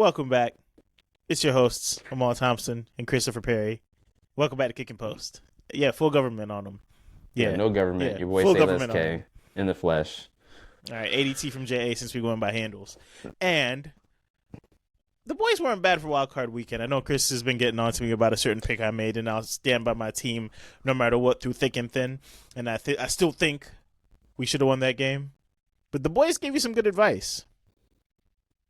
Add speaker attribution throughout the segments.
Speaker 1: Welcome back. It's your hosts, Amal Thompson and Christopher Perry. Welcome back to Kick and Post. Yeah, full government on them.
Speaker 2: Yeah, no government. Your boy
Speaker 1: full
Speaker 2: say less
Speaker 1: government on
Speaker 2: K
Speaker 1: them.
Speaker 2: in the flesh.
Speaker 1: All right, ADT from JA since we're going by handles. And the boys weren't bad for Wildcard weekend. I know Chris has been getting on to me about a certain pick I made, and I'll stand by my team no matter what through thick and thin. And I still think we should have won that game. But the boys gave you some good advice.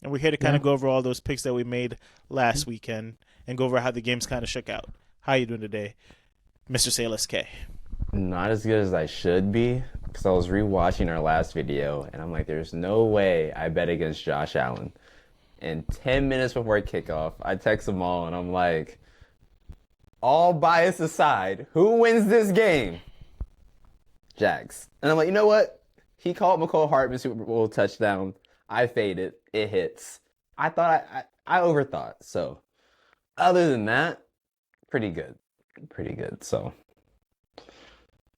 Speaker 1: And we're here to kind of go over all those picks that we made last weekend and go over how the games kind of shook out. How you doing today, Mr. Sayless K?
Speaker 2: Not as good as I should be, because I was rewatching our last video, and I'm like, there's no way I bet against Josh Allen. And 10 minutes before kickoff, I text them all, and I'm like, all bias aside, who wins this game? Jags. And I'm like, you know what? He caught McCall Hartman Super Bowl touchdown. I faded. It hits. I thought I overthought. So, other than that, pretty good. Pretty good. So,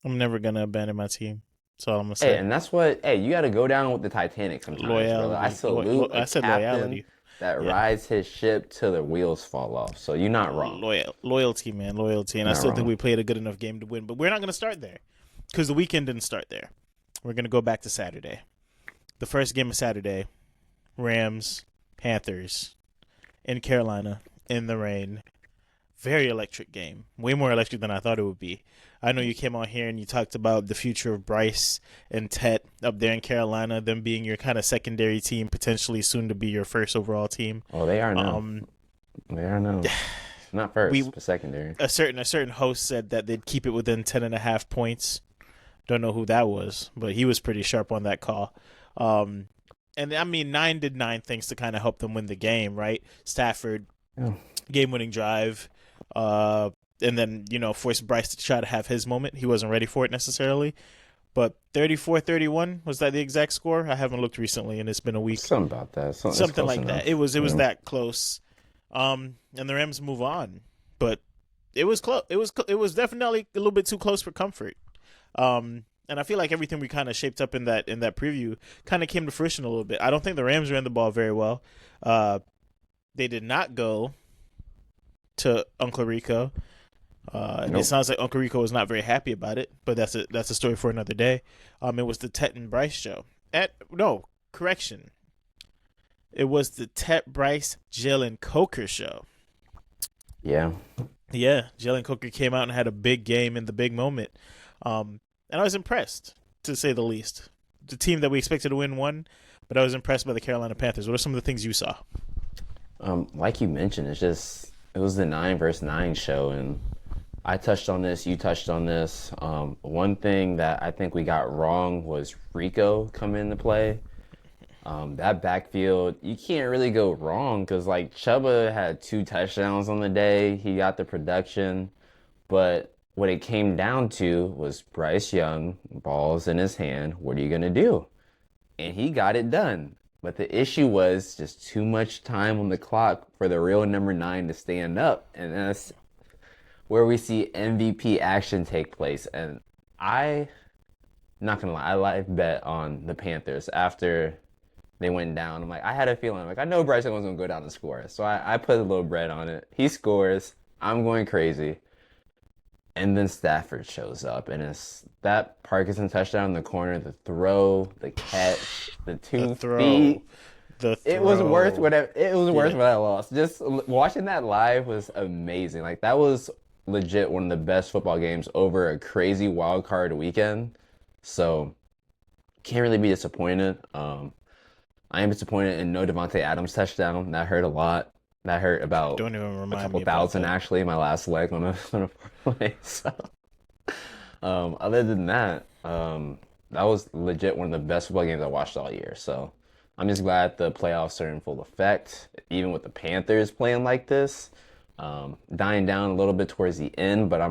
Speaker 1: I'm never going to abandon my team. That's all I'm going to say.
Speaker 2: Hey, and that's what, you got to go down with the Titanic sometimes, brother. I salute
Speaker 1: I said loyalty.
Speaker 2: That rides his ship till the wheels fall off. So, you're not wrong.
Speaker 1: Loyalty, man. Loyalty. And I still think we played a good enough game to win. But we're not going to start there because the weekend didn't start there. We're going to go back to Saturday. The first game of Saturday, Rams, Panthers in Carolina in the rain. Very electric game. Way more electric than I thought it would be. I know you came on here and you talked about the future of Bryce and Tet up there in Carolina, them being your kind of secondary team, potentially soon to be your first overall team.
Speaker 2: Oh, they are now. They are now. Not first, but secondary.
Speaker 1: A certain host said that they'd keep it within 10.5 points. Don't know who that was, but he was pretty sharp on that call. And I mean, 9 did 9 things to kind of help them win the game, right? Stafford, game-winning drive, and then, forced Bryce to try to have his moment. He wasn't ready for it necessarily. But 34-31, was that the exact score? I haven't looked recently, and it's been a week.
Speaker 2: Something about that.
Speaker 1: Something like that. It was that close. And the Rams move on. But it was close. It was definitely a little bit too close for comfort. And I feel like everything we kind of shaped up in that preview kind of came to fruition a little bit. I don't think the Rams ran the ball very well. They did not go to Uncle Rico. And it sounds like Uncle Rico was not very happy about it, but that's a story for another day. It was the Tet and Bryce show. Correction. It was the Tet, Bryce, Jalen Coker show.
Speaker 2: Yeah.
Speaker 1: Yeah, Jalen Coker came out and had a big game in the big moment. And I was impressed, to say the least. The team that we expected to win won, but I was impressed by the Carolina Panthers. What are some of the things you saw?
Speaker 2: Like you mentioned, it was the 9 versus 9 show, and I touched on this, you touched on this. One thing that I think we got wrong was Rico come into play. That backfield, you can't really go wrong because, Chuba had 2 touchdowns on the day. He got the production, but what it came down to was Bryce Young, balls in his hand. What are you going to do? And he got it done. But the issue was just too much time on the clock for the real number 9 to stand up. And that's where we see MVP action take place. And not going to lie, I live bet on the Panthers after they went down. I had a feeling, I know Bryce Young was going to go down and score. So I put a little bread on it. He scores. I'm going crazy. And then Stafford shows up, and it's that Parkinson touchdown in the corner, the throw, the catch, the 2 feet. It was worth whatever. It was worth what I lost. Just watching that live was amazing. That was legit one of the best football games over a crazy wild card weekend. So can't really be disappointed. I am disappointed in no Devontae Adams touchdown. That hurt a lot. That hurt about
Speaker 1: Don't even remind
Speaker 2: a couple
Speaker 1: me about
Speaker 2: thousand
Speaker 1: that.
Speaker 2: Actually, my last leg on a parlay. So, other than that, that was legit one of the best football games I watched all year. So I'm just glad the playoffs are in full effect, even with the Panthers playing like this. Dying down a little bit towards the end, but I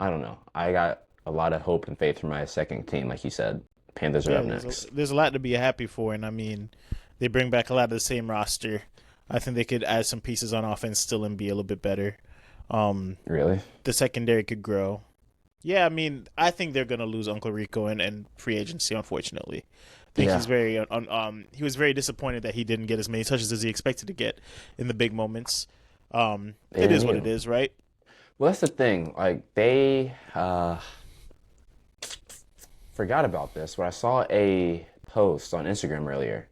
Speaker 2: don't know. I got a lot of hope and faith for my second team, like you said. Panthers are up next.
Speaker 1: There's a lot to be happy for, and I mean, they bring back a lot of the same roster. I think they could add some pieces on offense still and be a little bit better.
Speaker 2: Really?
Speaker 1: The secondary could grow. Yeah, I mean, I think they're going to lose Uncle Rico and free agency, unfortunately. think
Speaker 2: Yeah.
Speaker 1: he's he was very disappointed that he didn't get as many touches as he expected to get in the big moments. It is what it is, right?
Speaker 2: Well, that's the thing. Like they forgot about this, but I saw a post on Instagram earlier.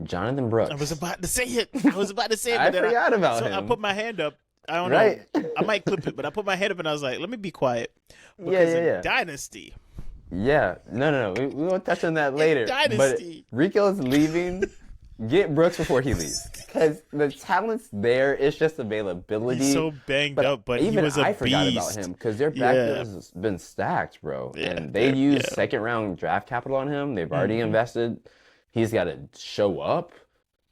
Speaker 2: Jonathan
Speaker 1: I was
Speaker 2: Brooks.
Speaker 1: about to say it. I was about to say it,
Speaker 2: I
Speaker 1: but then
Speaker 2: forgot about
Speaker 1: I
Speaker 2: him.
Speaker 1: put my hand up. I don't
Speaker 2: Right?
Speaker 1: know. I might clip it, but I put my hand up and I was like, let me be quiet.
Speaker 2: Yeah,
Speaker 1: Because
Speaker 2: yeah,
Speaker 1: in
Speaker 2: yeah.
Speaker 1: Dynasty,
Speaker 2: Yeah. No. We will touch on that later. But
Speaker 1: Dynasty.
Speaker 2: Rico's leaving. Get Brooks before he leaves. Because the talent's there. It's just availability.
Speaker 1: he's so banged up, but he
Speaker 2: even
Speaker 1: was a
Speaker 2: I forgot
Speaker 1: beast.
Speaker 2: about him because their backfield has been stacked, bro.
Speaker 1: Yeah,
Speaker 2: And they used
Speaker 1: yeah.
Speaker 2: second round draft capital on him. They've already invested. He's got to show up.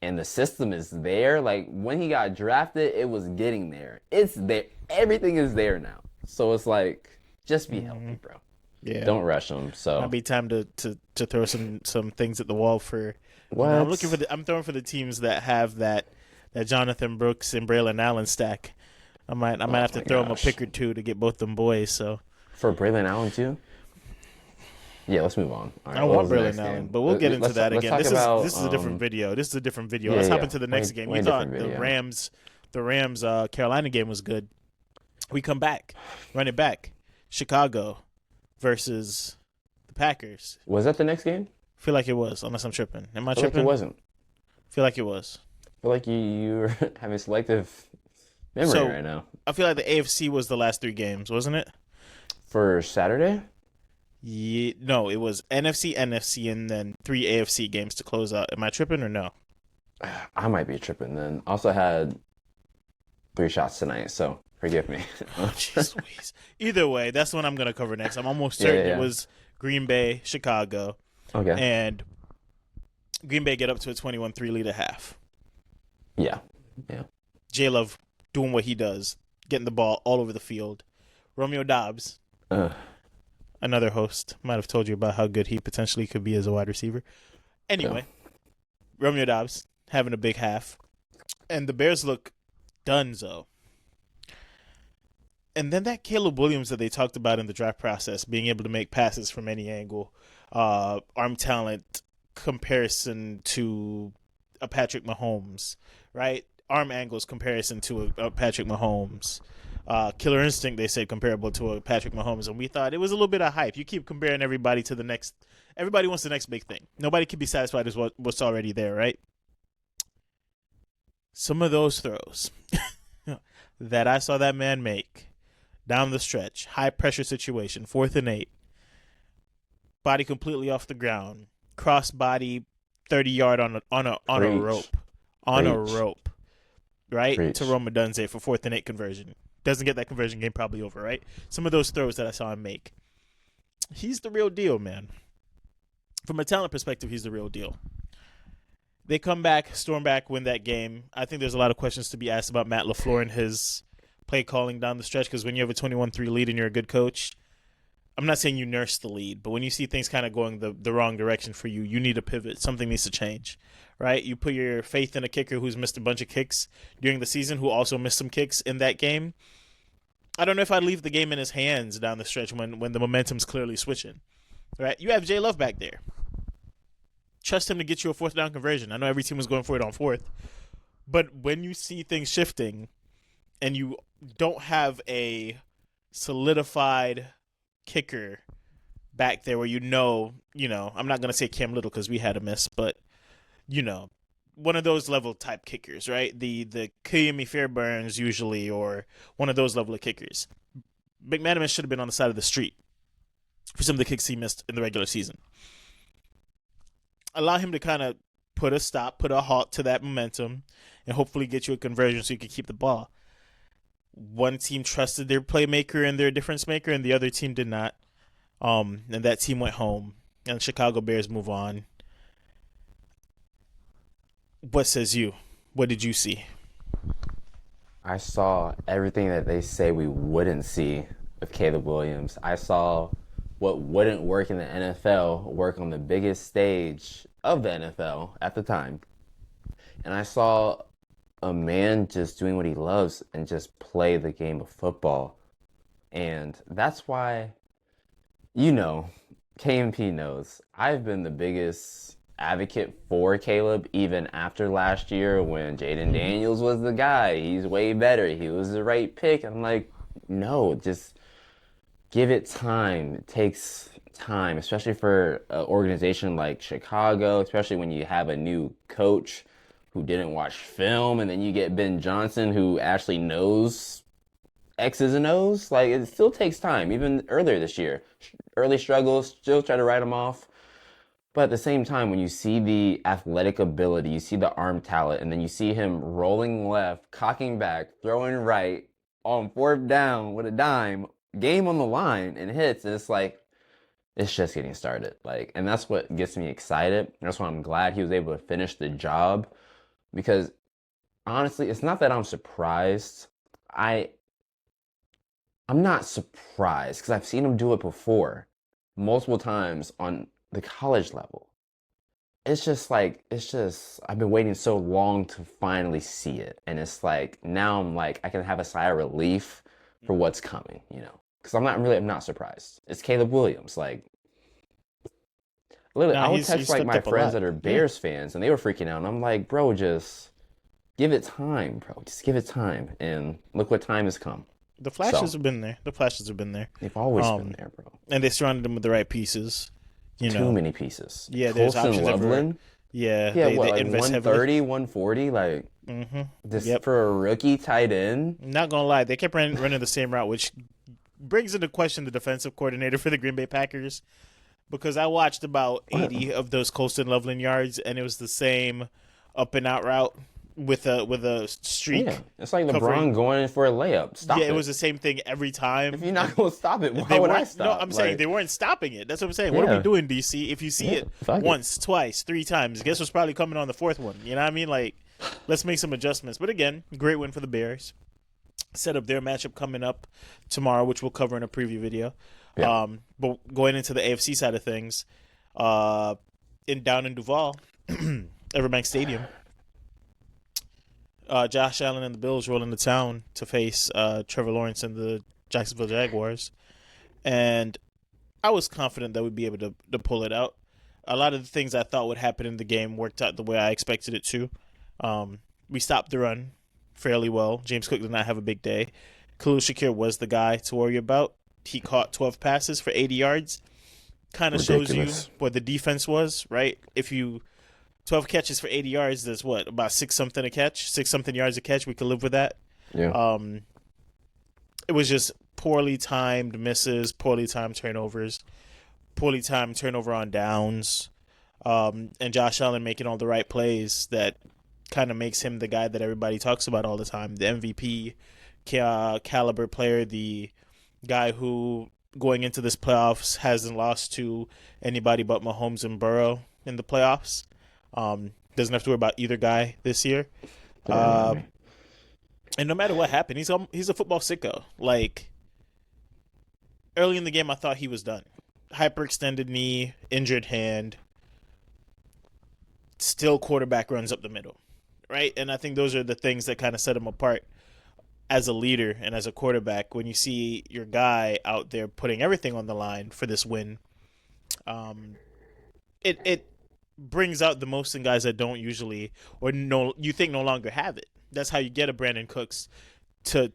Speaker 2: And the system is there. Like when he got drafted, it was getting there. It's there. Everything is there now. So it's like, just be healthy, bro.
Speaker 1: Yeah.
Speaker 2: Don't rush him. So
Speaker 1: Might be time to throw some things at the wall for.
Speaker 2: what?
Speaker 1: I'm looking for I'm throwing for the teams that have that Jonathan Brooks and Braylon Allen stack. I might have to
Speaker 2: my
Speaker 1: throw him a
Speaker 2: gosh.
Speaker 1: pick or two to get both them boys. So
Speaker 2: For Braylon Allen too? Yeah, let's move on. All right,
Speaker 1: I
Speaker 2: what
Speaker 1: want
Speaker 2: was the
Speaker 1: Braylon
Speaker 2: next
Speaker 1: Allen,
Speaker 2: game?
Speaker 1: but we'll get into
Speaker 2: Let's-
Speaker 1: that
Speaker 2: let's
Speaker 1: again.
Speaker 2: talk
Speaker 1: This
Speaker 2: about,
Speaker 1: is a different video. This is a different video.
Speaker 2: yeah,
Speaker 1: Let's hop
Speaker 2: yeah.
Speaker 1: into the next game.
Speaker 2: Way
Speaker 1: We thought
Speaker 2: different video.
Speaker 1: the Rams Carolina game was good. We come back, run it back. Chicago versus the Packers.
Speaker 2: Was that the next game?
Speaker 1: Feel like it was, unless I'm tripping. Am I
Speaker 2: I feel like
Speaker 1: tripping?
Speaker 2: it wasn't.
Speaker 1: Feel like it was.
Speaker 2: I feel like you're having selective memory
Speaker 1: So-
Speaker 2: right now.
Speaker 1: I feel like the AFC was the last 3 games, wasn't it?
Speaker 2: For Saturday?
Speaker 1: Yeah, no, it was NFC, and then 3 AFC games to close out. Am I tripping or no?
Speaker 2: I might be tripping then. Also had 3 shots tonight, so forgive me.
Speaker 1: Oh, jeez Louise. Either way, that's the one I'm going to cover next. I'm almost certain
Speaker 2: yeah.
Speaker 1: it was Green Bay, Chicago,
Speaker 2: Okay.
Speaker 1: and Green Bay get up to a 21-3 lead at half.
Speaker 2: Yeah.
Speaker 1: J-Love doing what he does, getting the ball all over the field. Romeo Dobbs, another host, might have told you about how good he potentially could be as a wide receiver. Anyway, Romeo Dobbs having a big half. And the Bears look donezo. And then that Caleb Williams that they talked about in the draft process, being able to make passes from any angle, arm talent comparison to a Patrick Mahomes, right? Arm angles comparison to a Patrick Mahomes. Killer instinct, they said, comparable to a Patrick Mahomes. And we thought it was a little bit of hype. You keep comparing everybody to the next. Everybody wants the next big thing. Nobody can be satisfied with what's already there, right? Some of those throws that I saw that man make down the stretch, high pressure situation, 4th and 8, body completely off the ground, cross body, 30-yard on a rope, right?
Speaker 2: Preach.
Speaker 1: To Roma Dunze for 4th and 8 conversion. Doesn't get that conversion, game probably over, right? Some of those throws that I saw him make. He's the real deal, man. From a talent perspective, he's the real deal. They come back, storm back, win that game. I think there's a lot of questions to be asked about Matt LaFleur and his play calling down the stretch, because when you have a 21-3 lead and you're a good coach, I'm not saying you nurse the lead, but when you see things kind of going the wrong direction for you, you need to pivot. Something needs to change, right? You put your faith in a kicker who's missed a bunch of kicks during the season, who also missed some kicks in that game. I don't know if I'd leave the game in his hands down the stretch when the momentum's clearly switching, right? You have Jay Love back there. Trust him to get you a 4th down conversion. I know every team was going for it on 4th, but when you see things shifting and you don't have a solidified kicker back there where I'm not going to say Cam Little because we had a miss, but, one of those level type kickers, right? The Kiyami Fairburns usually, or one of those level of kickers. McManaman should have been on the side of the street for some of the kicks he missed in the regular season. Allow him to kind of put a halt to that momentum, and hopefully get you a conversion so you can keep the ball. One team trusted their playmaker and their difference maker, and the other team did not. And that team went home, and the Chicago Bears move on. What says you? What did you see?
Speaker 2: I saw everything that they say we wouldn't see with Caleb Williams. I saw what wouldn't work in the NFL work on the biggest stage of the NFL at the time. And I saw a man just doing what he loves and just play the game of football. And that's why, KMP knows I've been the biggest advocate for Caleb even after last year when Jaden
Speaker 1: Mm-hmm.
Speaker 2: Daniels was the guy. He's way better. He was the right pick. I'm like, no, just give it time. It takes time, especially for an organization like Chicago, especially when you have a new coach who didn't watch film, and then you get Ben Johnson who actually knows X's and O's. Like, it still takes time. Even earlier this year, early struggles, still try to write them off. But at the same time, when you see the athletic ability, you see the arm talent, and then you see him rolling left, cocking back, throwing right on fourth down with a dime, game on the line, and hits, and it's like, it's just getting started. Like, and that's what gets me excited. That's why I'm glad he was able to finish the job. Because honestly, it's not that I'm surprised. I I'm not surprised because I've seen him do it before, multiple times on the college level. It's just I've been waiting so long to finally see it, and it's like now I'm like I can have a sigh of relief for what's coming, because I'm not surprised. It's Caleb Williams. Like, literally,
Speaker 1: Nah,
Speaker 2: I would
Speaker 1: he's
Speaker 2: text like
Speaker 1: stepped
Speaker 2: my
Speaker 1: up a
Speaker 2: friends
Speaker 1: lot.
Speaker 2: that are
Speaker 1: Yeah.
Speaker 2: Bears fans, and they were freaking out, and I'm like, bro, just give it time, bro. Just give it time, and look what time has come.
Speaker 1: The
Speaker 2: So
Speaker 1: flashes have been there. The flashes have been there.
Speaker 2: they've always been
Speaker 1: Um,
Speaker 2: there, bro.
Speaker 1: and they surrounded him with the right pieces. You
Speaker 2: Too
Speaker 1: know.
Speaker 2: many pieces.
Speaker 1: Yeah, there's
Speaker 2: Colston
Speaker 1: options everywhere.
Speaker 2: Loveland,
Speaker 1: Yeah,
Speaker 2: yeah,
Speaker 1: they
Speaker 2: what, like
Speaker 1: invest heavily.
Speaker 2: 130, 140, like
Speaker 1: Mm-hmm.
Speaker 2: just
Speaker 1: Yep.
Speaker 2: for a rookie tight end.
Speaker 1: Not gonna lie, they kept running the same route, which brings into question the defensive coordinator for the Green Bay Packers. Because I watched about
Speaker 2: What?
Speaker 1: 80 of those Colston Loveland yards, and it was the same up and out route with a streak
Speaker 2: Yeah, it's like
Speaker 1: covering.
Speaker 2: LeBron going in for a layup. Stop
Speaker 1: Yeah, it
Speaker 2: it.
Speaker 1: was the same thing every
Speaker 2: If
Speaker 1: time.
Speaker 2: you're not gonna stop it, why
Speaker 1: They
Speaker 2: would I
Speaker 1: weren't. No,
Speaker 2: stop?
Speaker 1: I'm saying
Speaker 2: Like,
Speaker 1: they weren't stopping it. That's what I'm saying. What are we
Speaker 2: yeah,
Speaker 1: doing, DC? If you see
Speaker 2: yeah,
Speaker 1: it
Speaker 2: fuck it.
Speaker 1: once, twice, three times, guess what's probably coming on the fourth one? You know what I mean? Like, let's make some adjustments. But again, great win for the Bears. Set up their matchup coming up tomorrow, which we'll cover in a preview video.
Speaker 2: Yeah.
Speaker 1: But going into the AFC side of things, down in Duval, Everbank Stadium, Josh Allen and the Bills roll into town to face Trevor Lawrence and the Jacksonville Jaguars, and I was confident that we'd be able to pull it out. A lot of the things I thought would happen in the game worked out the way I expected it to. We stopped the run fairly well. James Cook did not have a big day. Khalil Shakir was the guy to worry about. He caught 12 passes for 80 yards. Kind of shows you
Speaker 2: Ridiculous.
Speaker 1: what the defense was, right? If you 12 catches for 80 yards, that's what, about 6-something a catch, 6-something yards a catch. We could live with that.
Speaker 2: Yeah.
Speaker 1: It was just poorly timed misses, poorly timed turnovers, poorly timed turnover on downs, and Josh Allen making all the right plays that kind of makes him the guy that everybody talks about all the time, the MVP caliber player, the guy who going into this playoffs hasn't lost to anybody but Mahomes and Burrow in the playoffs. Doesn't have to worry about either guy this year.
Speaker 2: Don't remind
Speaker 1: Uh,
Speaker 2: me.
Speaker 1: and no matter what happened, he's a football sicko. Like, early in the game, I thought he was done. Hyperextended knee, injured hand, still quarterback runs up the middle, right? And I think those are the things that kind of set him apart as a leader and as a quarterback. When you see your guy out there putting everything on the line for this win, it brings out the most in guys that don't usually or no you think no longer have it. That's how you get a Brandon Cooks to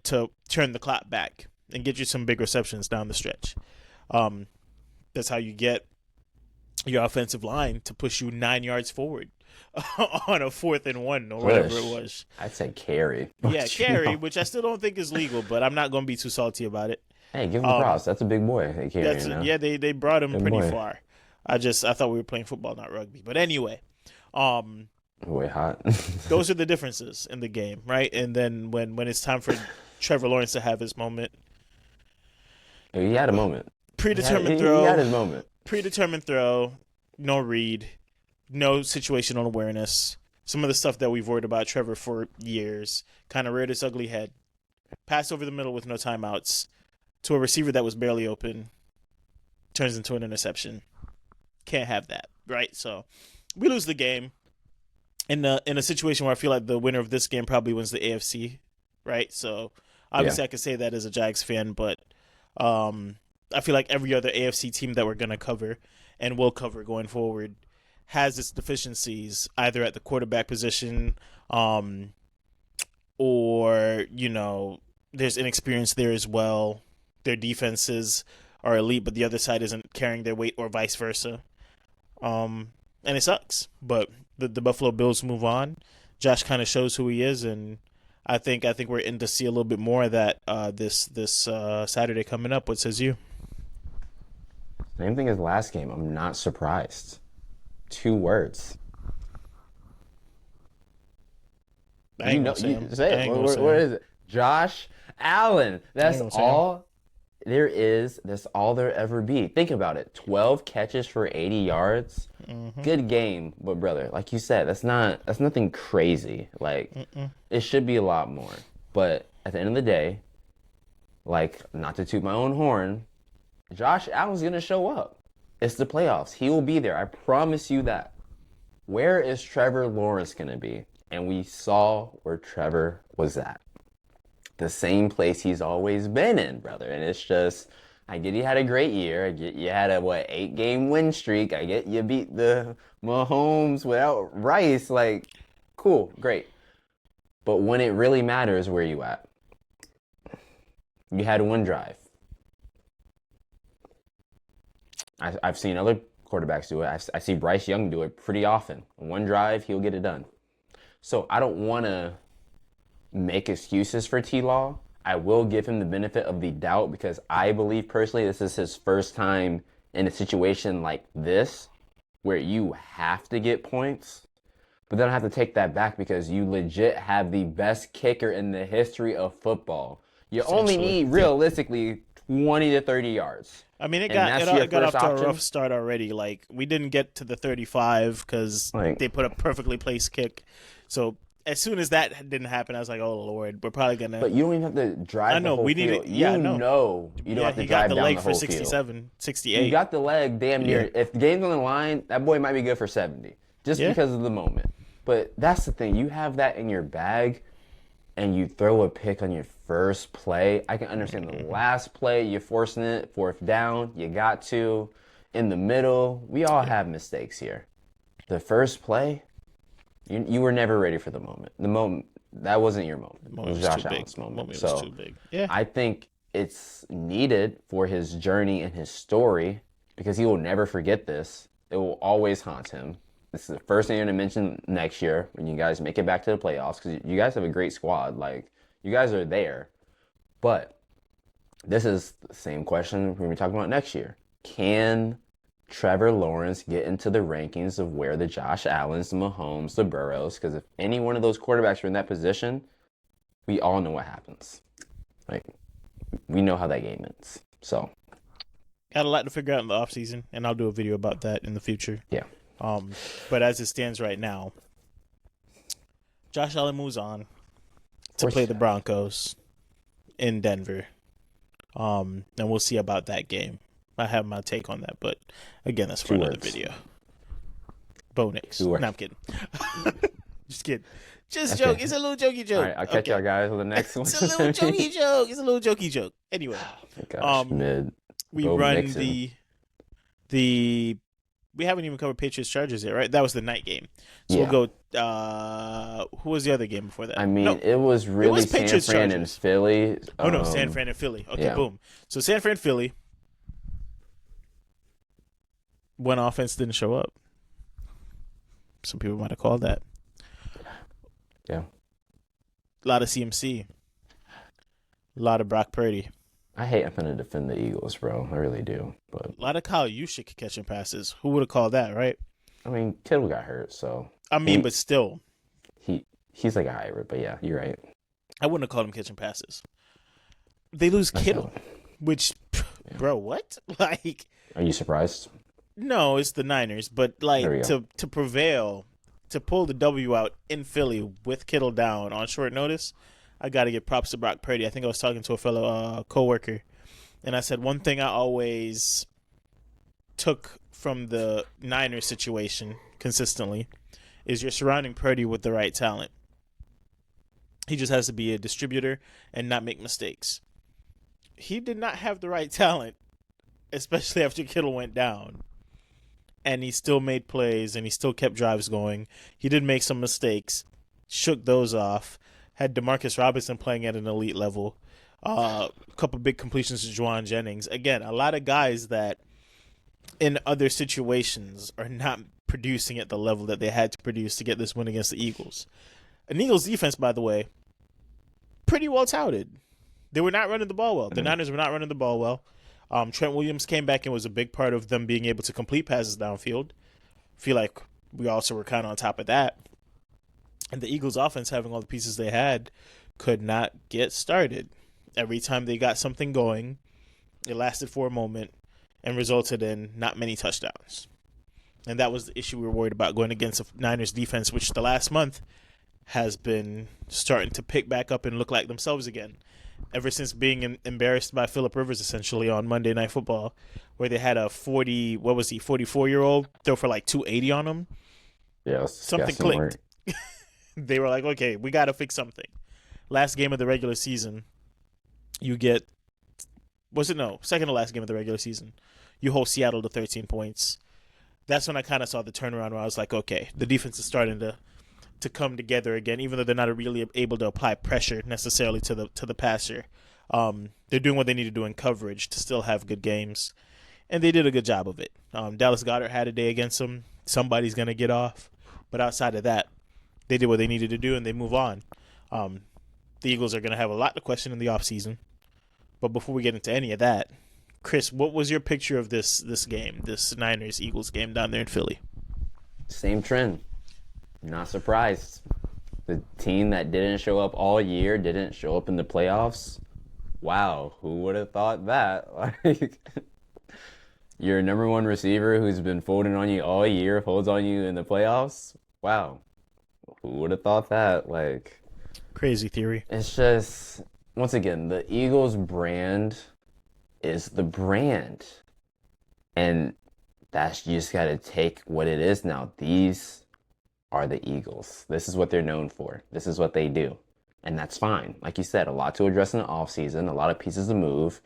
Speaker 1: turn the clock back and get you some big receptions down the stretch. That's how you get your offensive line to push you 9 yards forward on a 4th and 1 or whatever it was.
Speaker 2: I'd say carry.
Speaker 1: Yeah,
Speaker 2: But, you
Speaker 1: carry,
Speaker 2: know,
Speaker 1: which I still don't think is legal, but I'm not going to be too salty about it.
Speaker 2: hey, give him props. That's a big boy. They carry,
Speaker 1: That's yeah, they brought him
Speaker 2: Good
Speaker 1: pretty
Speaker 2: boy.
Speaker 1: far. I thought we were playing football, not rugby. But anyway,
Speaker 2: Way hot.
Speaker 1: those are the differences in the game, right? And then when it's time for Trevor Lawrence to have his moment,
Speaker 2: He had a moment.
Speaker 1: predetermined
Speaker 2: He had his
Speaker 1: throw,
Speaker 2: moment.
Speaker 1: no read, no situational awareness. Some of the stuff that we've worried about Trevor for years kind of reared its ugly head. Pass over the middle with no timeouts to a receiver that was barely open, turns into an interception. Can't have that, right? So we lose the game in a situation where I feel like the winner of this game probably wins the AFC, right? So obviously I could say that as a Jags fan, but I feel like every other AFC team that we're gonna cover and will cover going forward has its deficiencies either at the quarterback position, or there's inexperience there as well. Their defenses are elite, but the other side isn't carrying their weight, or vice versa. And it sucks. But the Buffalo Bills move on. Josh kind of shows who he is, and I think we're in to see a little bit more of that this Saturday coming up. What says you?
Speaker 2: Same thing as last game. I'm not surprised. 2 words. You say it. What is it? Josh Allen. That's all there is. That's all there ever be. Think about it. 12 catches for 80 yards. Mm-hmm. Good game, but brother, like you said, that's nothing crazy. Like it should be a lot more. But at the end of the day, like, not to toot my own horn, Josh Allen's gonna show up. It's the playoffs. He will be there. I promise you that. Where is Trevor Lawrence gonna be? And we saw where Trevor was at. The same place he's always been in, brother. And it's just, I get you had a great year. I get you had a 8-game win streak. I get you beat the Mahomes without Rice. Like, cool, great. But when it really matters, where you at? You had 1 drive. I've seen other quarterbacks do it. I see Bryce Young do it pretty often. 1 drive, he'll get it done. So I don't want to make excuses for T-Law. I will give him the benefit of the doubt because I believe personally this is his first time in a situation like this where you have to get points. But then I have to take that back because you legit have the best kicker in the history of football. You only need realistically 20 to 30 yards.
Speaker 1: I mean, it got off to a rough start already. Like, we didn't get to the 35 because they put a perfectly placed kick. So as soon as that didn't happen, I was like, "Oh Lord, we're probably gonna."
Speaker 2: But you don't even have to drive. I know the whole
Speaker 1: we need
Speaker 2: field.
Speaker 1: it. Yeah,
Speaker 2: you know you don't have to drive down the whole field. He got the leg for
Speaker 1: 67, 68.
Speaker 2: You got the leg damn near. Yeah. If the game's on the line, that boy might be good for 70, just because of the moment. But that's the thing. You have that in your bag, and you throw a pick on your first play. I can understand the last play. You're forcing it, 4th down. You got to. In the middle, we all have mistakes here. The first play. You were never ready for the moment. The moment, that wasn't your moment. It was Josh Allen's moment. So
Speaker 1: was too big. Yeah.
Speaker 2: I think it's needed for his journey and his story because he will never forget this. It will always haunt him. This is the first thing you're going to mention next year when you guys make it back to the playoffs because you guys have a great squad. Like, you guys are there. But this is the same question we're going to be talking about next year. Can Trevor Lawrence get into the rankings of where the Josh Allens, the Mahomes, the Burrows? Because if any one of those quarterbacks are in that position, we all know what happens. Like, we know how that game ends. So,
Speaker 1: got a lot to figure out in the offseason, and I'll do a video about that in the future.
Speaker 2: Yeah.
Speaker 1: But as it stands right now, Josh Allen moves on to play the Broncos in Denver. And we'll see about that game. I have my take on that, but again, that's for another video. Bo Nix. No, I'm kidding. Just kidding. Just joke. It's a little jokey joke.
Speaker 2: All right, I'll catch y'all guys on the next one.
Speaker 1: It's a little jokey joke. It's a little jokey joke. Anyway, we
Speaker 2: Bo
Speaker 1: run
Speaker 2: Nixon.
Speaker 1: the. We haven't even covered Patriots Chargers yet, right? That was the night game. So we'll go. Who was the other game before that?
Speaker 2: I mean, it was really San Fran and Philly.
Speaker 1: Oh no, San Fran and Philly. Okay, boom. So San Fran, Philly. When offense didn't show up. Some people might have called that.
Speaker 2: Yeah.
Speaker 1: A lot of CMC. A lot of Brock Purdy.
Speaker 2: I hate having to defend the Eagles, bro. I really do. But
Speaker 1: a lot of Kyle Juszczyk catching passes. Who would have called that, right?
Speaker 2: I mean, Kittle got hurt, so.
Speaker 1: I mean, but still.
Speaker 2: He's like a hybrid, but yeah, you're right.
Speaker 1: I wouldn't have called him catching passes. They lose Kittle, which, bro, what? Like.
Speaker 2: Are you surprised?
Speaker 1: No, it's the Niners, but like to prevail, to pull the W out in Philly with Kittle down on short notice, I got to give props to Brock Purdy. I think I was talking to a fellow coworker, and I said one thing I always took from the Niners situation consistently is you're surrounding Purdy with the right talent. He just has to be a distributor and not make mistakes. He did not have the right talent especially after Kittle went down. And he still made plays and he still kept drives going. He did make some mistakes, shook those off. Had Demarcus Robinson playing at an elite level. A couple big completions to Juwan Jennings. Again, a lot of guys that in other situations are not producing at the level that they had to produce to get this win against the Eagles. An Eagles defense, by the way, pretty well touted. They were not running the ball well. The Niners were not running the ball well. Trent Williams came back and was a big part of them being able to complete passes downfield. Feel like we also were kind of on top of that. And the Eagles offense, having all the pieces they had, could not get started. Every time they got something going, it lasted for a moment and resulted in not many touchdowns. And that was the issue we were worried about going against the Niners defense, which the last month has been starting to pick back up and look like themselves again. Ever since being embarrassed by Phillip Rivers, essentially, on Monday Night Football, where they had a 44-year-old throw for like 280 on him.
Speaker 2: Yeah,
Speaker 1: something clicked. They were like, okay, we got to fix something. Last game of the regular season, you get, second to last game of the regular season, you hold Seattle to 13 points. That's when I kind of saw the turnaround where I was like, okay, the defense is starting to come together again, even though they're not really able to apply pressure necessarily to the passer. They're doing what they need to do in coverage to still have good games, and they did a good job of it. Dallas Goedert had a day against them. Somebody's going to get off. But outside of that, they did what they needed to do, and they move on. The Eagles are going to have a lot to question in the offseason. But before we get into any of that, Chris, what was your picture of this game, this Niners-Eagles game down there in Philly?
Speaker 2: Same trend. Not surprised. The team that didn't show up all year didn't show up in the playoffs. Wow, who would have thought that? Like, your number one receiver who's been folding on you all year folds on you in the playoffs? Wow, who would have thought that? Like,
Speaker 1: crazy theory.
Speaker 2: It's just, once again, the Eagles brand is the brand. And that's, you just got to take what it is now. These are the Eagles. This is what they're known for. This is what they do. And that's fine. Like you said, a lot to address in the offseason, a lot of pieces to move.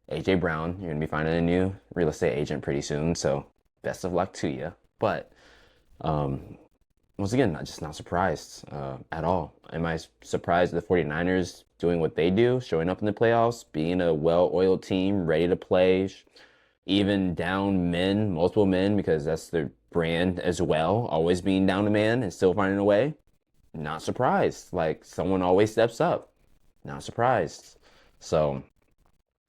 Speaker 2: A.J. Brown, you're going to be finding a new real estate agent pretty soon, so best of luck to you. But, once again, not surprised at all. Am I surprised at the 49ers doing what they do, showing up in the playoffs, being a well-oiled team, ready to play, even down men, multiple men, because that's their brand as well, always being down a man and still finding a way? Not surprised. Like, someone always steps up. Not surprised. So,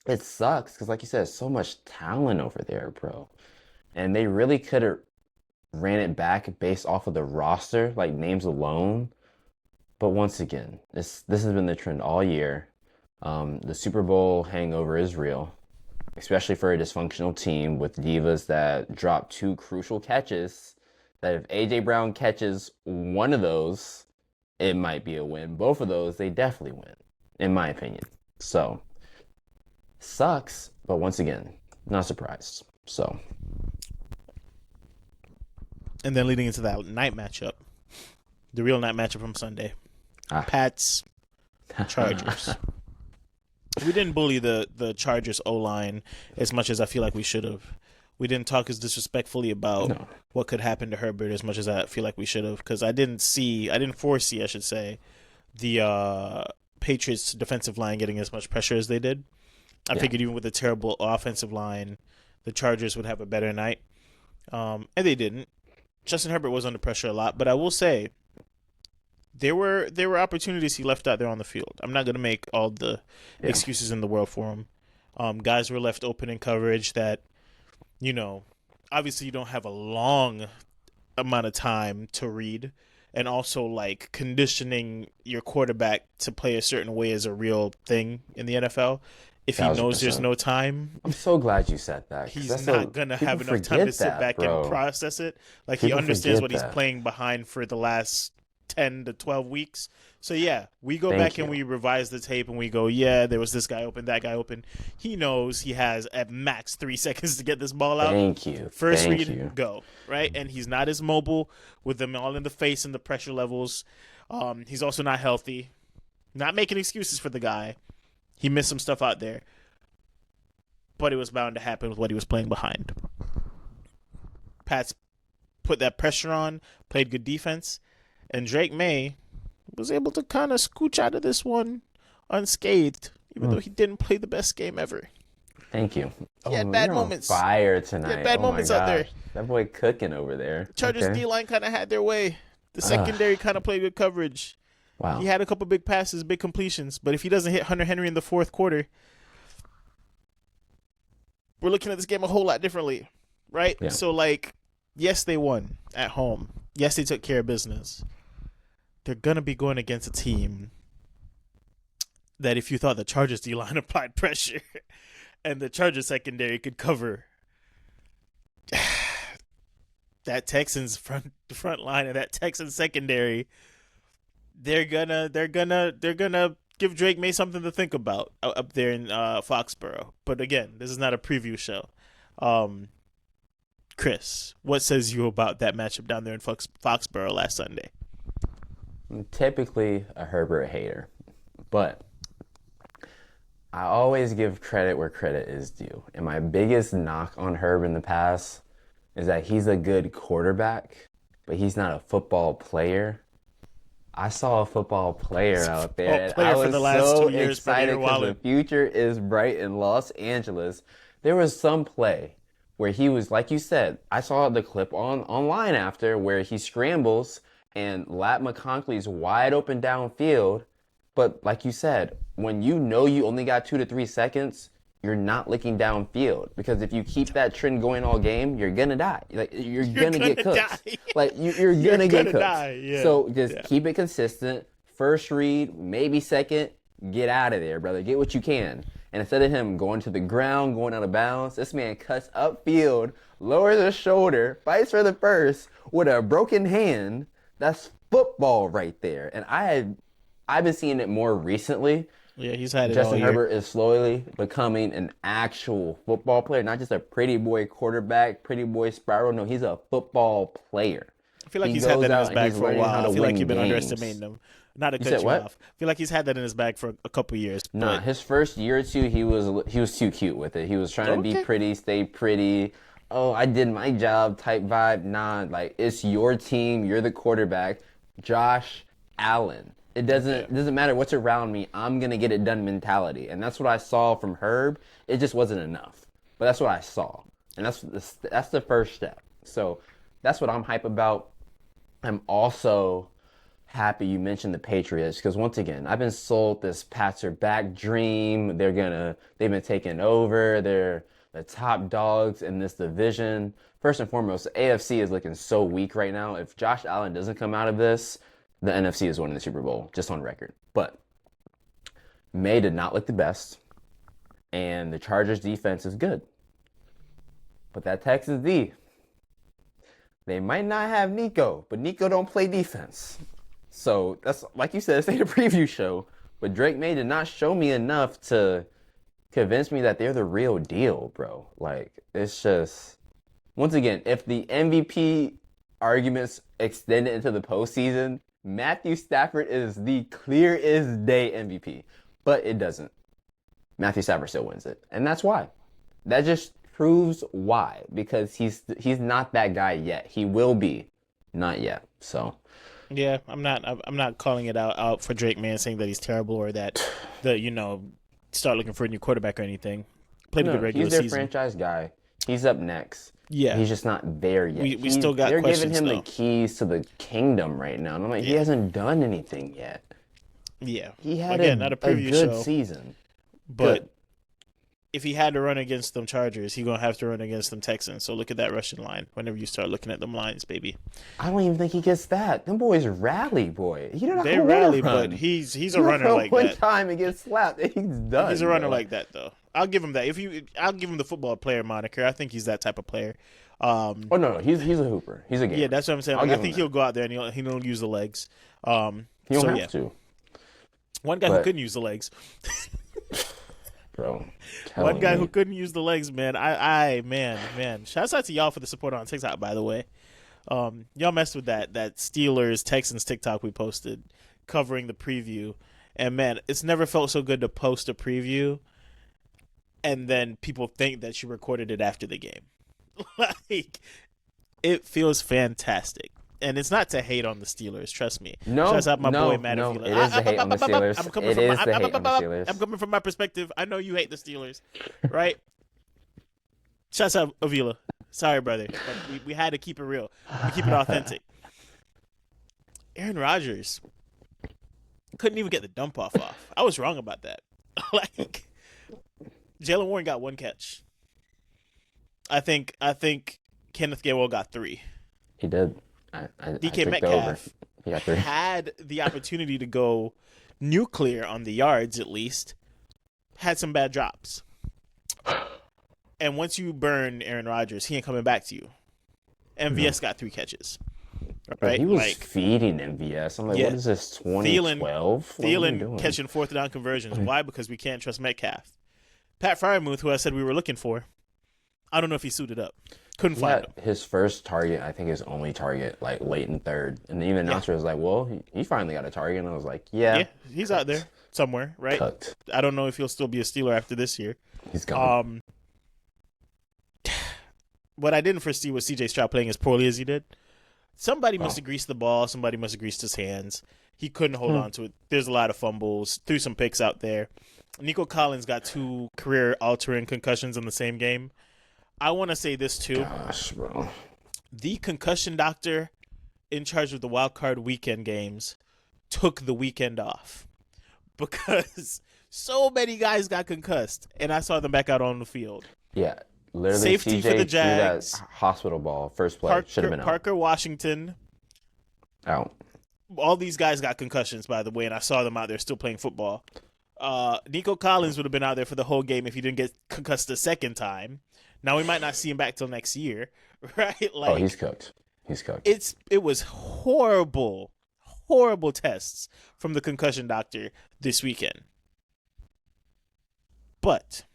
Speaker 2: it sucks, because like you said, so much talent over there, bro. And they really could have ran it back based off of the roster, like names alone. But once again, this has been the trend all year. The Super Bowl hangover is real, especially for a dysfunctional team with divas that drop two crucial catches, that if A.J. Brown catches one of those, it might be a win. Both of those, they definitely win, in my opinion. So, sucks, but once again, not surprised. So,
Speaker 1: and then leading into that night matchup, the real night matchup from Sunday, Pats, Chargers. We didn't bully the Chargers O-line as much as I feel like we should have. We didn't talk as disrespectfully about what could happen to Herbert as much as I feel like we should have, because I didn't foresee, I should say, the Patriots defensive line getting as much pressure as they did. I figured even with a terrible offensive line, the Chargers would have a better night. And they didn't. Justin Herbert was under pressure a lot, but I will say there were opportunities he left out there on the field. I'm not going to make all the excuses in the world for him. Guys were left open in coverage that, obviously you don't have a long amount of time to read. And also, like, conditioning your quarterback to play a certain way is a real thing in the NFL. If he knows there's no time,
Speaker 2: I'm so glad you said that.
Speaker 1: He's not going to have enough time to sit back and process it. Like, he understands what he's playing behind for the last 10 to 12 weeks. So, yeah, we go back and we revise the tape and we go, yeah, there was this guy open, that guy open. He knows he has at max 3 seconds to get this ball out.
Speaker 2: Thank you.
Speaker 1: First read, go, right? And he's not as mobile with them all in the face and the pressure levels. He's also not healthy. Not making excuses for the guy. He missed some stuff out there. but it was bound to happen with what he was playing behind. Pats put that pressure on, played good defense, and Drake May was able to kind of scooch out of this one unscathed, even though he didn't play the best game ever.
Speaker 2: Thank you.
Speaker 1: He had bad moments.
Speaker 2: On fire tonight.
Speaker 1: He had bad moments out there.
Speaker 2: That boy cooking over there.
Speaker 1: Chargers D-line kind of had their way. The secondary kind of played good coverage.
Speaker 2: Wow.
Speaker 1: He had a couple big passes, big completions, but if he doesn't hit Hunter Henry in the fourth quarter, we're looking at this game a whole lot differently, right?
Speaker 2: Yeah.
Speaker 1: So, like, yes, they won at home. Yes, they took care of business. They're going to be going against a team that if you thought the Chargers D-line applied pressure and the Chargers secondary could cover, that Texans front line and that Texans secondary, they're gonna give Drake May something to think about up there in Foxborough. But again, this is not a preview show. Chris, what says you about that matchup down there in Foxborough last Sunday?
Speaker 2: I'm typically a Herbert hater, but I always give credit where credit is due. And my biggest knock on Herb in the past is that he's a good quarterback, but he's not a football player. I saw a football player out there, and I was so excited because the future is bright in Los Angeles. There was some play where he was, like you said, I saw the clip online after where he scrambles and Lat McConkey's wide open downfield. But like you said, when you know you only got 2 to 3 seconds, you're not looking downfield, because if you keep that trend going all game, you're gonna die. Like you're gonna get cooked. Like you're gonna get cooked.
Speaker 1: Yeah.
Speaker 2: So just keep it consistent. First read, maybe second, get out of there, brother. Get what you can. And instead of him going to the ground, going out of bounds, this man cuts upfield, lowers his shoulder, fights for the first with a broken hand. That's football right there. And I've been seeing it more recently.
Speaker 1: Yeah, he's had it
Speaker 2: Justin
Speaker 1: all year.
Speaker 2: Herbert is slowly becoming an actual football player, not just a pretty boy quarterback, pretty boy spiral. No, he's a football player.
Speaker 1: I feel like he's had that in his bag for a while. I feel like you've been underestimating him. Not to cut you off. I feel like he's had that in his bag for a couple years.
Speaker 2: Nah, his first year or two, he was too cute with it. He was trying to be pretty, stay pretty. Oh, I did my job type vibe. Nah, like it's your team. You're the quarterback. Josh Allen. It doesn't matter what's around me. I'm going to get it done mentality. And that's what I saw from Herb. It just wasn't enough. But that's what I saw. And that's the first step. So that's what I'm hype about. I'm also happy you mentioned the Patriots, because once again, I've been sold this Pats are back dream. They've been taking over. They're the top dogs in this division. First and foremost, the AFC is looking so weak right now. If Josh Allen doesn't come out of this, the NFC is winning the Super Bowl, just on record. But May did not look the best, and the Chargers defense is good. But that Texans D, they might not have Nico, but Nico don't play defense. So that's, like you said, it's ain't a preview show, but Drake May did not show me enough to convince me that they're the real deal, bro. Like, it's just, once again, if the MVP arguments extended into the postseason, Matthew Stafford is the clear as day MVP, but it doesn't. Matthew Stafford still wins it, and that's why. That just proves why, because he's not that guy yet. He will be, not yet. So,
Speaker 1: yeah, I'm not calling it out for Drake May, saying that he's terrible or that start looking for a new quarterback or anything. Played a good regular season.
Speaker 2: He's their franchise guy. He's up next.
Speaker 1: Yeah,
Speaker 2: he's just not there yet.
Speaker 1: We still got
Speaker 2: they're
Speaker 1: questions,
Speaker 2: giving him
Speaker 1: though.
Speaker 2: the keys to the kingdom right now, and I'm like, he hasn't done anything yet.
Speaker 1: Yeah,
Speaker 2: he had
Speaker 1: not a preview
Speaker 2: good
Speaker 1: show,
Speaker 2: season,
Speaker 1: but if he had to run against them Chargers, he's gonna have to run against them Texans. So look at that rushing line. Whenever you start looking at them lines, baby,
Speaker 2: I don't even think he gets that. Them boys rally, boy. You know
Speaker 1: they rally, but he's a runner like that.
Speaker 2: One time and gets slapped, he's done.
Speaker 1: He's a runner like that, though. I'll give him that. I'll give him the football player moniker. I think he's that type of player.
Speaker 2: No, he's a hooper. He's a gamer.
Speaker 1: Yeah, that's what I'm saying. I think he'll go out there and he'll use the legs.
Speaker 2: He don't have to.
Speaker 1: One guy who couldn't use the legs.
Speaker 2: Bro.
Speaker 1: One guy who couldn't use the legs, man. Man. Shouts out to y'all for the support on TikTok, by the way. Y'all messed with that Steelers Texans TikTok we posted covering the preview. And man, it's never felt so good to post a preview and then people think that she recorded it after the game. Like, it feels fantastic. And it's not to hate on the Steelers, trust me.
Speaker 2: No,
Speaker 1: Shouts out my boy Matt
Speaker 2: no.
Speaker 1: Avila.
Speaker 2: It is the hate on the Steelers. It is the hate on the Steelers.
Speaker 1: I'm coming from my perspective. I know you hate the Steelers, right? Shouts out Avila. Sorry, brother. But we had to keep it real. We keep it authentic. Aaron Rodgers couldn't even get the dump off. I was wrong about that. Like, Jalen Warren got 1 catch. I think Kenneth Gainwell got 3.
Speaker 2: He did.
Speaker 1: DK Metcalf had the opportunity to go nuclear on the yards, at least. Had some bad drops. And once you burn Aaron Rodgers, he ain't coming back to you. MVS got 3 catches. Right?
Speaker 2: He was feeding MVS. I'm like, what is this, 2012?
Speaker 1: Thielen catching 4th down conversions. Why? Because we can't trust Metcalf. Pat Fryermuth, who I said we were looking for, I don't know if he suited up. Couldn't find him.
Speaker 2: His first target, I think his only target, like late in 3rd. And even the announcer was like, well, he finally got a target. And I was like, yeah,
Speaker 1: he's out there somewhere, right?
Speaker 2: Cooked.
Speaker 1: I don't know if he'll still be a Steeler after this year.
Speaker 2: He's gone.
Speaker 1: What I didn't foresee was CJ Stroud playing as poorly as he did. Somebody must have greased the ball. Somebody must have greased his hands. He couldn't hold on to it. There's a lot of fumbles. Threw some picks out there. Nico Collins got 2 career-altering concussions in the same game. I want to say this, too.
Speaker 2: Gosh, bro.
Speaker 1: The concussion doctor in charge of the Wildcard weekend games took the weekend off because so many guys got concussed, and I saw them back out on the field.
Speaker 2: Yeah, literally.
Speaker 1: Safety
Speaker 2: CJ
Speaker 1: for the Jags.
Speaker 2: Threw that hospital ball, first play. Should have been out.
Speaker 1: Parker Washington.
Speaker 2: Out.
Speaker 1: All these guys got concussions, by the way, and I saw them out there still playing football. Nico Collins would have been out there for the whole game if he didn't get concussed the second time. Now we might not see him back till next year, right? Like,
Speaker 2: he's cooked. He's cooked.
Speaker 1: It was horrible tests from the concussion doctor this weekend. But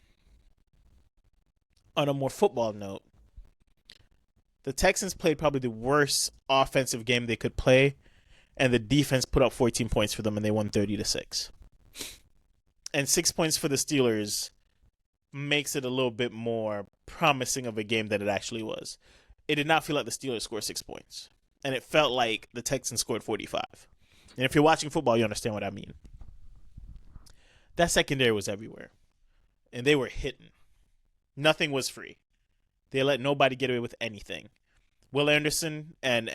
Speaker 1: on a more football note, the Texans played probably the worst offensive game they could play, and the defense put up 14 points for them, and they won 30-6. And 6 points for the Steelers makes it a little bit more promising of a game than it actually was. It did not feel like the Steelers scored 6 points, and it felt like the Texans scored 45. And if you're watching football, you understand what I mean. That secondary was everywhere, and they were hitting. Nothing was free. They let nobody get away with anything. Will Anderson and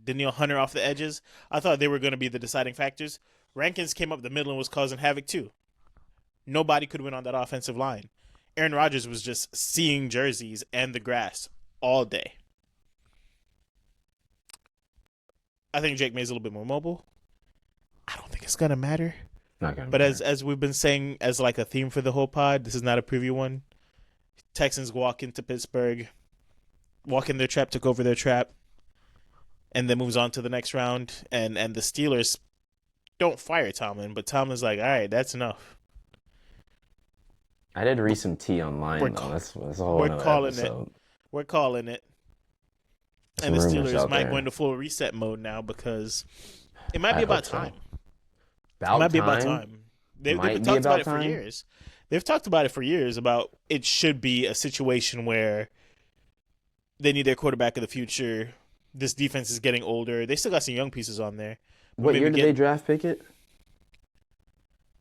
Speaker 1: Danielle Hunter off the edges, I thought they were going to be the deciding factors. Rankins came up the middle and was causing havoc too. Nobody could win on that offensive line. Aaron Rodgers was just seeing jerseys and the grass all day. I think Jake May's a little bit more mobile. I don't think it's going to matter.
Speaker 2: Not gonna
Speaker 1: but
Speaker 2: matter.
Speaker 1: as we've been saying as like a theme for the whole pod, this is not a preview one. Texans walk into Pittsburgh, walk in their trap, took over their trap, and then moves on to the next round. And the Steelers don't fire Tomlin, but Tomlin's like, all right, that's enough.
Speaker 2: I did read some tea online, though. That's a whole
Speaker 1: we're
Speaker 2: other
Speaker 1: calling
Speaker 2: episode.
Speaker 1: We're calling it.
Speaker 2: Some
Speaker 1: And the
Speaker 2: rumors
Speaker 1: Steelers
Speaker 2: out
Speaker 1: might
Speaker 2: there.
Speaker 1: go into full reset mode now because it might be about
Speaker 2: hope so.
Speaker 1: time.
Speaker 2: About
Speaker 1: It might be
Speaker 2: time?
Speaker 1: about time. They've
Speaker 2: Might
Speaker 1: been
Speaker 2: be
Speaker 1: talking about
Speaker 2: about
Speaker 1: it for
Speaker 2: time?
Speaker 1: years. They've talked about it for years about it should be a situation where they need their quarterback of the future. This defense is getting older. They still got some young pieces on there.
Speaker 2: What
Speaker 1: Maybe
Speaker 2: year did they draft Pickett?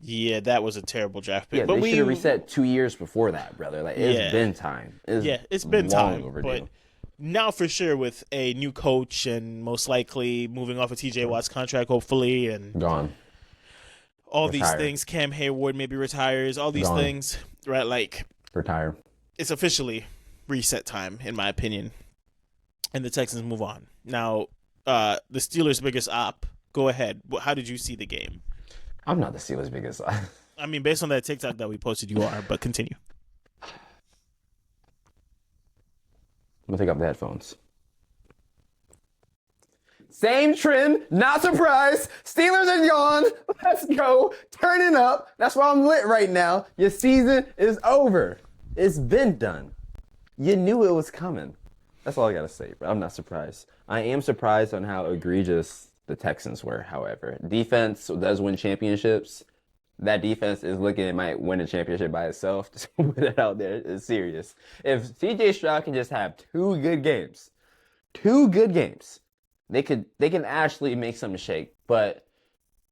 Speaker 1: Yeah, that was a terrible draft pick.
Speaker 2: Yeah,
Speaker 1: but
Speaker 2: they should have reset 2 years before that, brother. Like, it's been time.
Speaker 1: It's been
Speaker 2: long
Speaker 1: time.
Speaker 2: overdue.
Speaker 1: But now for sure with a new coach and most likely moving off a TJ Watt's contract, hopefully, and
Speaker 2: Gone.
Speaker 1: all
Speaker 2: Retire.
Speaker 1: these things. Cam Hayward maybe retires. All these
Speaker 2: Gone.
Speaker 1: things, right? Like,
Speaker 2: Retire.
Speaker 1: it's officially reset time, in my opinion. And the Texans move on. Now, the Steelers' biggest op, go ahead. How did you see the game?
Speaker 2: I'm not the Steelers' biggest.
Speaker 1: I mean, based on that TikTok that we posted, you are, but continue.
Speaker 2: I'm gonna take off the headphones. Same trim, not surprised. Steelers are gone. Let's go. Turning up. That's why I'm lit right now. Your season is over. It's been done. You knew it was coming. That's all I gotta say, bro. I'm not surprised. I am surprised on how egregious the Texans were, however. Defense does win championships. that defense is looking, it might win a championship by itself. Just put that out there. It's serious. If CJ Stroud can just have two good games, they can actually make something shake. But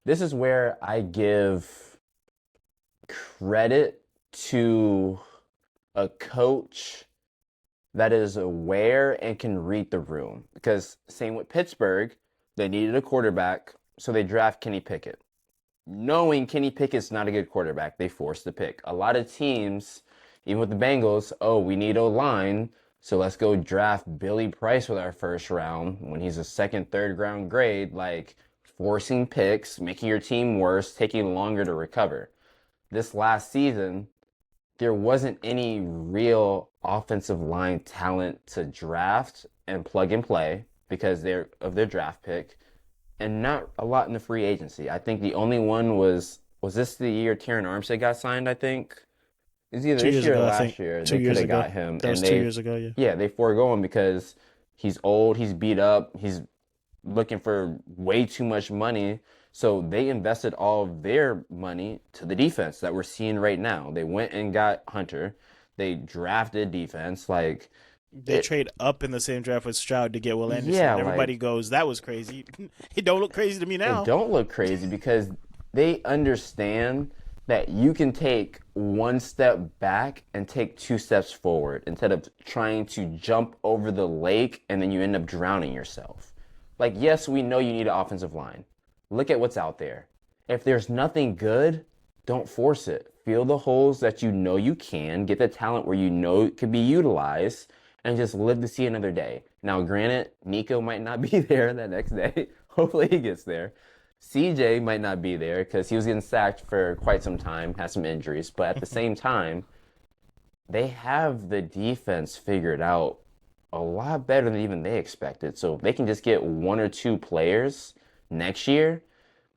Speaker 2: this is where I give credit to a coach that is aware and can read the room. Because same with Pittsburgh, they needed a quarterback, so they draft Kenny Pickett. Knowing Kenny Pickett's not a good quarterback, they forced the pick. A lot of teams, even with the Bengals, oh, we need O-line, so let's go draft Billy Price with our first round when he's a second, third round grade, like forcing picks, making your team worse, taking longer to recover. This last season, there wasn't any real offensive line talent to draft and plug and play because of their draft pick, and not a lot in the free agency. I think the only one was this the year Terran Armstead got signed, I think? It was either this year or last year. They could have got him.
Speaker 1: That was 2 years ago, yeah.
Speaker 2: Yeah, they forego him because he's old, he's beat up, he's looking for way too much money. So they invested all of their money to the defense that we're seeing right now. They went and got Hunter. They drafted defense.
Speaker 1: They trade up in the same draft with Stroud to get Will Anderson.
Speaker 2: Yeah,
Speaker 1: everybody goes, that was crazy. It don't look crazy to me now.
Speaker 2: It don't look crazy because they understand that you can take one step back and take 2 steps forward instead of trying to jump over the lake and then you end up drowning yourself. Yes, we know you need an offensive line. Look at what's out there. If there's nothing good, don't force it. Fill the holes that you know you can. Get the talent where you know it could be utilized and just live to see another day. Now, granted, Nico might not be there that next day. Hopefully he gets there. CJ might not be there because he was getting sacked for quite some time, had some injuries. But at the same time, they have the defense figured out a lot better than even they expected. So if they can just get 1 or 2 players next year,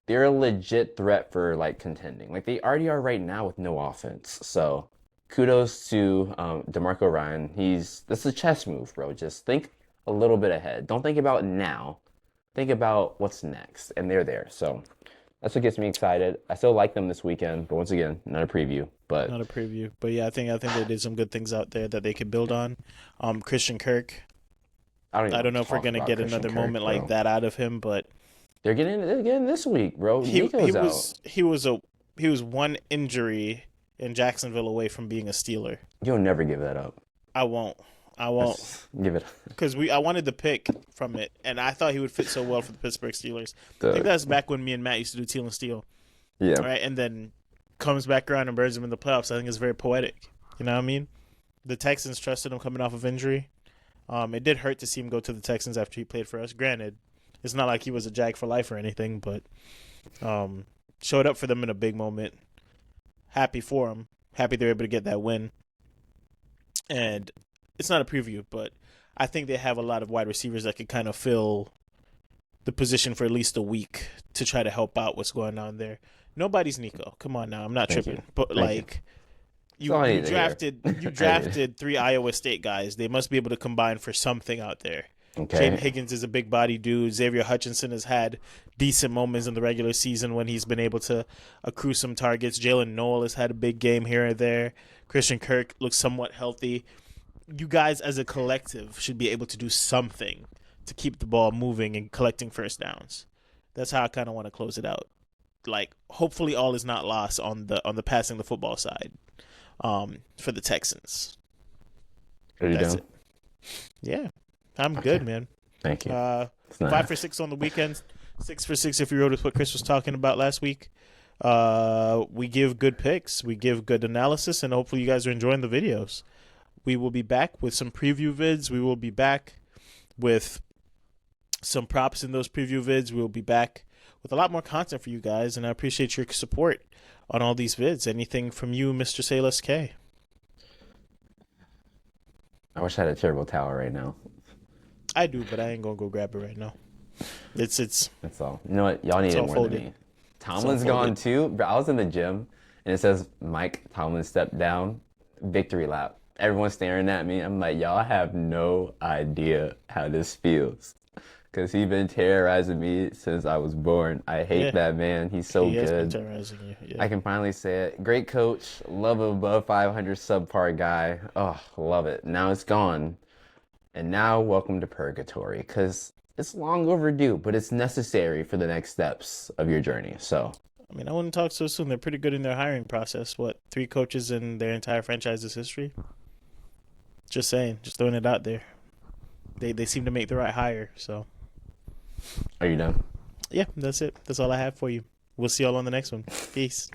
Speaker 2: they're a legit threat for contending. They already are right now with no offense. So kudos to DeMarco Ryan. This is a chess move, bro. Just think a little bit ahead. Don't think about now. Think about what's next. And they're there. So that's what gets me excited. I still like them this weekend, but once again, not a preview. But
Speaker 1: yeah, I think they did some good things out there that they could build on. Christian Kirk. I don't know if we're gonna get another moment like that out of him, but
Speaker 2: they're getting this week, bro. Nico's out.
Speaker 1: He was one injury in Jacksonville away from being a Steeler.
Speaker 2: You'll never give that up.
Speaker 1: I won't
Speaker 2: give it
Speaker 1: because I wanted the pick from it, and I thought he would fit so well for the Pittsburgh Steelers. I think that's back when me and Matt used to do Teal and Steel.
Speaker 2: Yeah.
Speaker 1: Right, and then comes back around and burns him in the playoffs. I think it's very poetic. You know what I mean? The Texans trusted him coming off of injury. It did hurt to see him go to the Texans after he played for us. Granted, it's not like he was a Jag for life or anything, but showed up for them in a big moment. Happy for him. Happy they were able to get that win. And it's not a preview, but I think they have a lot of wide receivers that could kind of fill the position for at least a week to try to help out what's going on there. Nobody's Nico. Come on now. I'm not tripping. But you drafted 3 Iowa State guys. They must be able to combine for something out there.
Speaker 2: Okay.
Speaker 1: Jaden Higgins is a big body dude. Xavier Hutchinson has had decent moments in the regular season when he's been able to accrue some targets. Jalen Noel has had a big game here and there. Christian Kirk looks somewhat healthy. You guys as a collective should be able to do something to keep the ball moving and collecting first downs. That's how I kind of want to close it out. Hopefully all is not lost on the passing the football side for the Texans.
Speaker 2: Are you done?
Speaker 1: Yeah. I'm good, man.
Speaker 2: Thank you.
Speaker 1: 5 for 6 on the weekends. 6 for 6 if you wrote what Chris was talking about last week. We give good picks. We give good analysis, and hopefully you guys are enjoying the videos. We will be back with some preview vids. We will be back with some props in those preview vids. We will be back with a lot more content for you guys, and I appreciate your support on all these vids. Anything from you, Mr. Salas K?
Speaker 2: I wish I had a terrible towel right now.
Speaker 1: I do, but I ain't gonna go grab it right now. It's
Speaker 2: That's all. You know what? Y'all need it more than me. Tomlin's gone too. But I was in the gym and it says Mike Tomlin stepped down. Victory lap. Everyone's staring at me. I'm like, y'all have no idea how this feels. because he's been terrorizing me since I was born. I hate
Speaker 1: Yeah,
Speaker 2: that man. He's so
Speaker 1: he has been
Speaker 2: good.
Speaker 1: terrorizing you.
Speaker 2: I
Speaker 1: Yeah.
Speaker 2: can finally say it. Great coach. Love a above 500 subpar guy. Oh, love it. Now it's gone. And now welcome to purgatory because it's long overdue, but it's necessary for the next steps of your journey. So,
Speaker 1: I mean, I wouldn't talk so soon. They're pretty good in their hiring process. What, 3 coaches in their entire franchise's history? Just saying, just throwing it out there. They seem to make the right hire. So
Speaker 2: are you done?
Speaker 1: yeah, that's it. That's all I have for you. We'll see y'all on the next one. Peace.